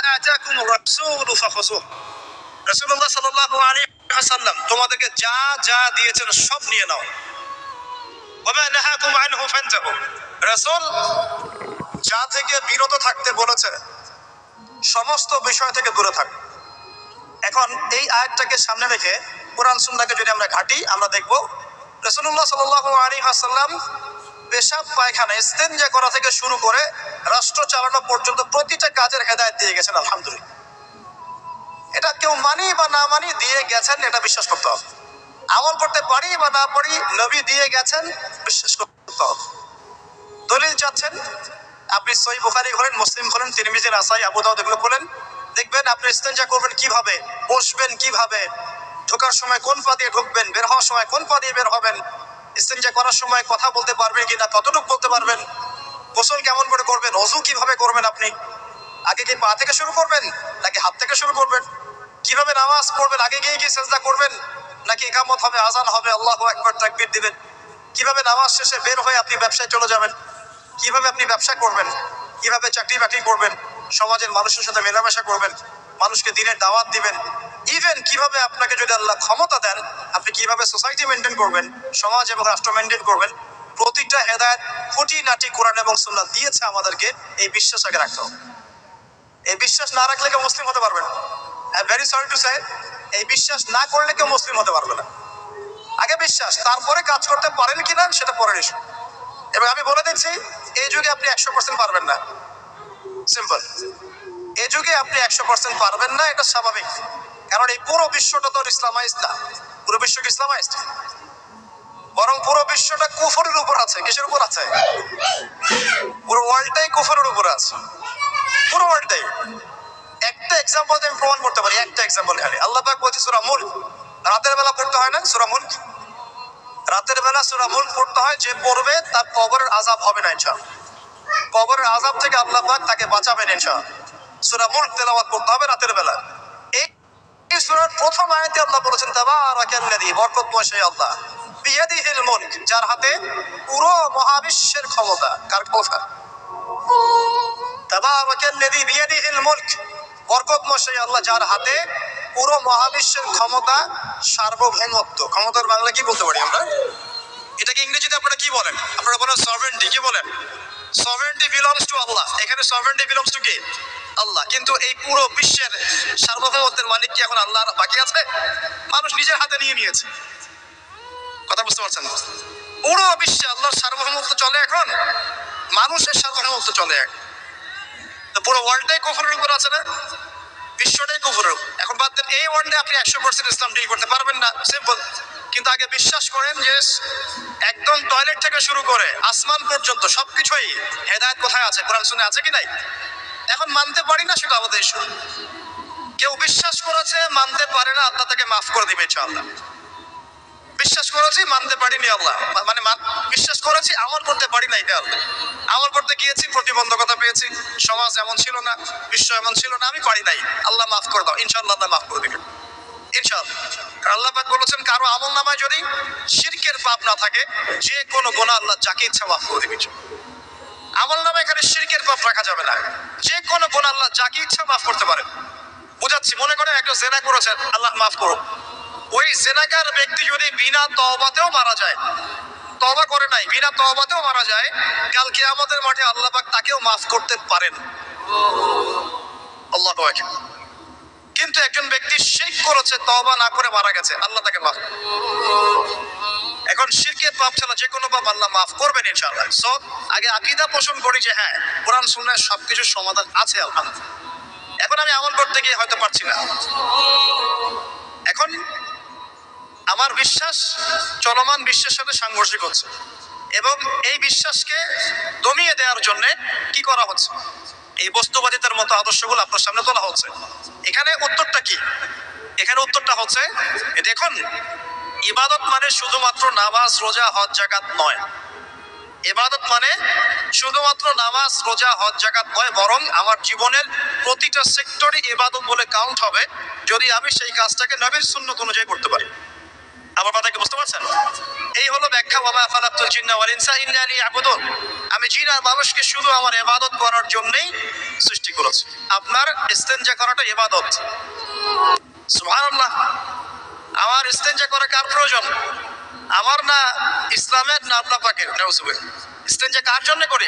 আতাকুমুর রাসূলু ফাখুযুহু। রাসূলুল্লাহ সাল্লাল্লাহু আলাইহি ওয়াসাল্লাম তোমাদেরকে যা যা দিয়েছেন সব নিয়ে নাও। ওয়া মা নাহাকুম আনহু ফান্তাহু। রাসূল যা থেকে বিরত থাকতে বলেছে সমস্ত বিষয় থেকে দূরে থাক। এখন এই আয়াতটাকে সামনে রেখে কোরআন সুন্নাহকে যদি আমরা ঘাঁটি, আমরা দেখব রাসূলুল্লাহ সাল্লাল্লাহু আলাইহি ওয়াসাল্লাম পেশাব পায়খানা ইস্তেঞ্জা করা থেকে শুরু করে রাষ্ট্র চালানো পর্যন্ত প্রতিটা কাজের হেদায়েত দিয়ে গেছেন। আলহামদুলিল্লাহ, এটা কেউ মানি বা না মানি দিয়ে গেছেন, এটা বিশ্বাস করতে হবে। আমল করতে পারি বা না পারি, নবী দিয়ে গেছেন, বিশ্বাস করতে হবে। দলিল চাচ্ছেন, আপনি সহিহ বুখারী খোলেন, মুসলিম খোলেন, তিরমিজি, নাসাই, আবু দাউদ এগুলো খোলেন, দেখবেন আপনি ইস্তেঞ্জা করবেন কিভাবে, বসবেন কিভাবে, ঢোকার সময় কোন পা দিয়ে ঢুকবেন, বের হওয়ার সময় কোন পা দিয়ে বের হবেন, ইস্তেঞ্জা করার সময় কথা বলতে পারবেন কিনা, কতটুকু বলতে পারবেন, গোসল কেমন করে করবেন, ওযু কিভাবে করবেন, আপনি আগে কি পা থেকে শুরু করবেন নাকি হাত থেকে শুরু করবেন, কিভাবে নামাজ পড়বেন, আগে গিয়ে কি সিজদা করবেন নাকি ইকামত হবে, আজান হবে, আল্লাহু আকবার তাকবীর দিবেন, কিভাবে নামাজ শেষে বের হয়ে আপনি ব্যবসায় চলে যাবেন, কিভাবে আপনি ব্যবসা করবেন, কিভাবে চাকরি বাকরি করবেন, সমাজের মানুষের সাথে মেলামেশা করবেন, মানুষকে দিনের দাওয়াত দিবেন, ইভেন কিভাবে আপনাকে যদি আল্লাহ ক্ষমতা দেন আপনি কিভাবে সোসাইটি মেনটেন করবেন, সমাজ এবং রাষ্ট্র মেনটেন করবেন, প্রতিটা হেদায়েত খুঁটিনাটি কোরআন এবং সুন্নাহ দিয়েছে আমাদেরকে। এই বিশ্বাস আগে রাখতে হবে। এই বিশ্বাস না রাখলে কেউ মুসলিম হতে পারবে না। I am very sorry to say, এই বিশ্বাস না করলে কেউ মুসলিম হতে পারবে না। আগে বিশ্বাস, তারপরে কাজ করতে পারেন কিনা সেটা পরের ইস্যু। এবং আমি বলে দিচ্ছি, এই যুগে আপনি 100% পারবেন না। সিম্পল, এই যুগে আপনি 100% পারবেন না, এটা স্বাভাবিক। কারণ এই পুরো বিশ্বটা তো ইসলামাইজড না। পুরো বিশ্ব কি ইসলামাইজড? বরং পুরো বিশ্বটা কুফরের উপর আছে। কিসের উপর আছে? পুরো ওয়ার্ল্ডটাই কুফরের উপর আছে, পুরো ওয়ার্ল্ডটাই। একটা এক্সাম্পল আমি প্রমাণ করতে পারি, একটা এক্সাম্পল খালি। আল্লাহ পাক বলছে সূরা মুলক, রাতের বেলা পড়তে হয় না সূরা মুলক? রাতের বেলা সূরা মুলক পড়তে হয়, যে পড়বে তার কবরের আযাব হবে না ইনশাআল্লাহ। কবরের আযাব থেকে আল্লাহ পাক তাকে বাঁচাবেন ইনশাআল্লাহ। সূরা মুলক তেলাওয়াত করতে হবে রাতের বেলা। এই সূরার প্রথম আয়াতে আল্লাহ বলেছেন তাবারাকাল্লাযী, বরকতময় সেই আল্লাহ, বিয়াদিহিল মুলক, যার হাতে পুরো মহাবিশ্বের ক্ষমতা। কার ক্ষমতা? তাবারাকাল্লাযী বিয়াদিহিল মুলক, বরকতময় সেই আল্লাহ যার হাতে পুরো মহাবিশ্বের ক্ষমতা, সার্বভৌমত্ব। ক্ষমতার বাংলা কি বলতে পারি আমরা? এটাকে ইংরেজিতে আপনারা কি বলেন? আপনারা বলেন সভারেন্টি। কি বলেন? সভারেন্টি বিলংস টু আল্লাহ। এখানে সভারেন্টি বিলংস টু কে? আল্লাহ। কিন্তু এই পুরো বিশ্বের সার্বভৌমত্বের মালিক কি এখন আল্লাহ বাকি আছে? মানুষ নিজের হাতে নিয়ে নিয়েছে। কথা বুঝতে পারছেন? পুরো বিশ্বে আল্লাহর সার্বভৌমত্ব চলে এখন, মানুষের সার্বভৌমত্ব চলে এখন। তো পুরো ওয়ার্ল্ডটাই কুফরের উপর আছে না? বিশ্বটাই কুফরের। এখন বাদ দেন, এই ওয়ার্ল্ডে আপনি 100% ইসলাম ডিল করতে পারবেন না, সিম্পল। কিন্তু আগে বিশ্বাস করেন যে একদম টয়লেট থেকে শুরু করে আসমান পর্যন্ত সবকিছুই হেদায়েত কোথায় আছে, কোরআন শুনে আছে কি নাই? এখন মানতে পারি না, সেটা আমাদের ইস্যু। কেউ বিশ্বাস করেছে, মানতে পারে না, আল্লাহ তাকে মাফ করে দিবে ইনশাআল্লাহ। বিশ্বাস করেছি, মানতে পারিনি, আল্লাহ মানে বিশ্বাস করেছি, আমল করতে পারি না, এটা আল্লাহ। আমল করতে গিয়েছি, প্রতিবন্ধকতা পেয়েছি, সমাজ এমন ছিল না, বিশ্ব এমন ছিল না, আমি পারি নাই, আল্লাহ মাফ করে দাও, ইনশাআল্লাহ আল্লাহ মাফ করে দিবে ইনশাআল্লাহ। আল্লাহ পাক বলেছেন, কারো আমল নামায় যদি শিরকের পাপ না থাকে, যে কোনো গুনাহ আল্লাহ যাকে ইচ্ছা মাফ করে দিবে। আমল নামায় এখানে শিরকের পাপ রাখা যাবে না, যে কোনো গুনাহ আল্লাহ যাকে ইচ্ছা মাফ করতে পারে। বুঝাচ্ছি, মনে করেন একজন জেনা করেছেন, আল্লাহ মাফ করো। ওই জেনাকার ব্যক্তি যদি বিনা তওবাতেও মারা যায়, তওবা করে নাই, বিনা তওবাতেও মারা যায়, কাল কিয়ামতের মাঠে আল্লাহ পাক তাকেও মাফ করতে পারেন। আল্লাহু আকবার। কিন্তু একজন ব্যক্তি শিরক করেছে, তওবা না করে মারা গেছে, আল্লাহ তাকে মাফ। এখন শিরকের পাপ ছাড়া যে কোনো পাপ আল্লাহ মাফ করবেন ইনশাআল্লাহ। সো আগে আকীদা পোষণ করি যে হ্যাঁ, কোরআন সুন্নাহয় সবকিছুর সমাধান আছে আলহামদুলিল্লাহ। এখন আমি আমল করতে গিয়ে হয়তো পারছি না, এখন আমার বিশ্বাস চলমান বিশ্বের সাথে সাংঘর্ষিক হচ্ছে, এবং এই বিশ্বাসকে দমিয়ে দেওয়ার জন্য কি করা হচ্ছে? এই বস্তুবাদিতার মতো আদর্শগুলো আপনার সামনে তোলা হচ্ছে। এখানে উত্তরটা কি? এখানে উত্তরটা হচ্ছে, দেখুন, ইবাদত মানে শুধুমাত্র নামাজ, রোজা, হজ, যাকাত নয়। ইবাদত মানে শুধুমাত্র নামাজ, রোজা, হজ, যাকাত নয়, বরং আমার জীবনের প্রতিটা সেক্টরই ইবাদত বলে কাউন্ট হবে যদি আমি সেই কাজটাকে নবীর সুন্নাত অনুযায়ী করতে পারি। আমার কথা কি বুঝতে পারছেন? এই হলো ব্যাখ্যা, ওয়া খালাকতুল জিন্না ওয়াল ইনসা ইল্লা লিয়াবুদুন। আমি জিন আর মানুষকে শুধু আমার ইবাদত করার জন্যই সৃষ্টি করেছি। আপনার ইস্তেনজা করাটা ইবাদত। সুবহানাল্লাহ। আমার ইস্তেনজা করা কার প্রয়োজন? আমার না ইসলামের, না আল্লাহ পাকের। নাউজুবিল্লাহ। ইস্তেনজা কার জন্য করি?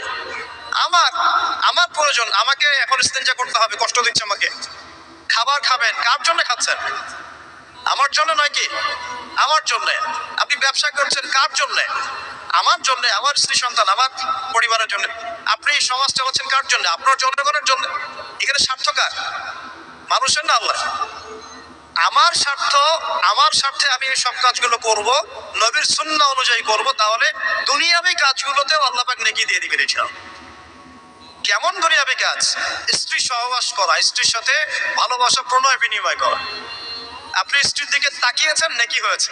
আমার প্রয়োজন। আমাকে এখন ইস্তেনজা করতে হবে, কষ্ট দিচ্ছে আমাকে। খাবার খাবেন, কার জন্য খাচ্ছেন? আমার জন্য নয় কি? আমার জন্য। আপনি ব্যবসা করছেন, কার জন্য? আমার জন্য, আমার স্ত্রী সন্তান, আমার পরিবারের জন্য। আপনি সমাজ চালাচ্ছেন কার জন্য? আপনার জনগণের জন্য। এখানে স্বার্থ কার? মানুষের না আল্লাহ? আমার স্বার্থ, আমার স্বার্থে আমি এই সব কাজগুলো করব, নবীর সুন্নাহ অনুযায়ী করব, তাহলে দুনিয়াবি কাজগুলোতেও আল্লাহ পাক নেকি দিয়ে দিবেন ইনশাআল্লাহ। কেমন দুনিয়াবি কাজ? স্ত্রী সহবাস করা, স্ত্রীর সাথে ভালোবাসা, প্রণয় বিনিময় করা। আপনি স্ত্রীর দিকে তাকিয়েছেন, নেকি হয়েছে।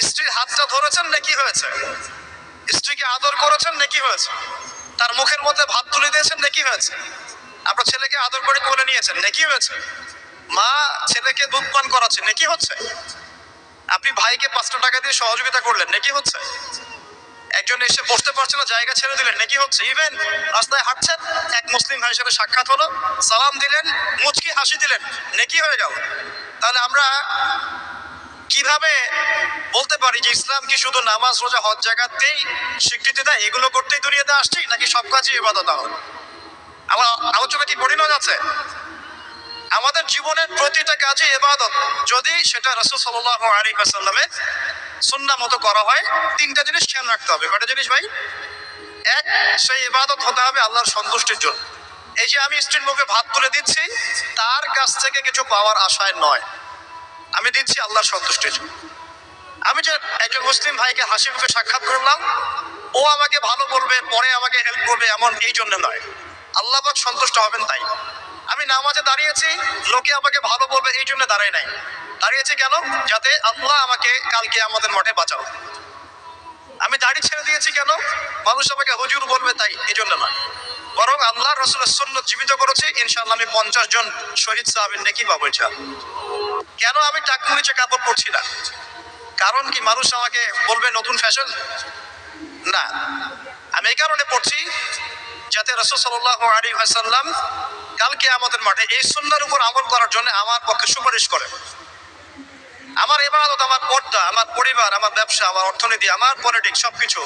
স্ত্রীর হাতটা ধরেছেন, নেকি হয়েছে। স্ত্রীকে আদর করেছেন, নেকি হয়েছে। তার মুখের মধ্যে ভাত তুলে দিয়েছেন, নেকি হয়েছে। আপনার ছেলেকে আদর করে কোলে নিয়েছেন, নেকি হয়েছে। মা ছেলেকে দুধ পান করাচ্ছে, নেকি হচ্ছে। আপনি ভাইকে 5টা টাকা দিয়ে সহযোগিতা করলেন, নেকি হচ্ছে। একজন এসে বসতে পারছে না, জায়গা ছেড়ে দিলেন, নেকি হচ্ছে। ইভেন রাস্তায় হাঁটছেন, এক মুসলিম ভাইয়ের সাথে সাক্ষাৎ হলো, সালাম দিলেন, মুচকি হাসি দিলেন, নেকি হয়ে গেল। তাহলে আমরা কিভাবে বলতে পারি যে ইসলাম কি শুধু নামাজ, রোজা, হজ, যাকাতকেই স্বীকৃতি দেয়? এগুলো করতেই দুনিয়াতে আসছি, নাকি সব কাজই ইবাদত? আমার আলোচনা কি কঠিন হয়ে যাচ্ছে? আমাদের জীবনের প্রতিটা কাজই ইবাদত, যদি সেটা রাসূল সাল্লাল্লাহু আলাইহি ওয়াসাল্লামের সুন্নাহ মতো করা হয়। 3টা জিনিস খেয়াল রাখতে হবে। কয়টা জিনিস ভাই? এক, সেই ইবাদত হতে হবে আল্লাহর সন্তুষ্টির জন্য। এই যে আমি স্ত্রীর মুখে ভাত তুলে দিচ্ছি, তার কাছ থেকে কিছু পাওয়ার আশায় নয়, আমি দিচ্ছি আল্লাহর সন্তুষ্টির জন্য। আমি যে একজন মুসলিম ভাইকে হাসি মুখে সাক্ষাৎ করলাম, ও আমাকে ভালো বলবে, পরে আমাকে হেল্প করবে, এমন এই জন্য নয়, আল্লাহ পাক সন্তুষ্ট হবেন তাই। আমি নামাজে দাঁড়িয়েছি, লোকে আমাকে ভালো বলবে এই জন্য দাঁড়াই নাই। দাঁড়িয়েছি কেন? যাতে আল্লাহ আমাকে কালকে আমাদের মাঠে বাঁচাও। আমি দাড়ি ছেড়ে দিয়েছি কেন? মানুষ আমাকে হুজুর বলবে তাই, এই জন্য নয়। বরং আল্লাহ রাসূলের সুন্নাত জীবিত করেছি, ইনশাআল্লাহ আমি 50 জন শহীদ সাহাবীর নেকি পাবো ইনশাআল্লাহ। কেন আমি টাকুর নিচে কাপড় পরছি না? কারণ কি মানুষ আমাকে বলবে নতুন ফ্যাশন? না, আমি এই কারণে পড়ছি যাতে রাসূল সাল্লাল্লাহু আলাইহি ওয়াসাল্লাম কালকে আমাদের মাঠে এই সুন্নাহর উপর আমল করার জন্য আমার পক্ষে সুপারিশ করেন। আমার ইবাদত, আমার পর্দা, আমার পরিবার, আমার ব্যবসা, আমার অর্থনীতি, আমার পলিটিক্স, সবকিছু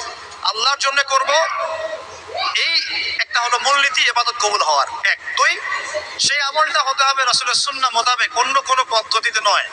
আল্লাহর জন্য করব। এই একটা হলো মূলনীতি ইবাদত কবুল হওয়ার। 1, 2, সেই আমলটা হতে হবে রাসূলের সুন্নাহ মোতাবেক, অন্য কোনো পদ্ধতিতে নয়।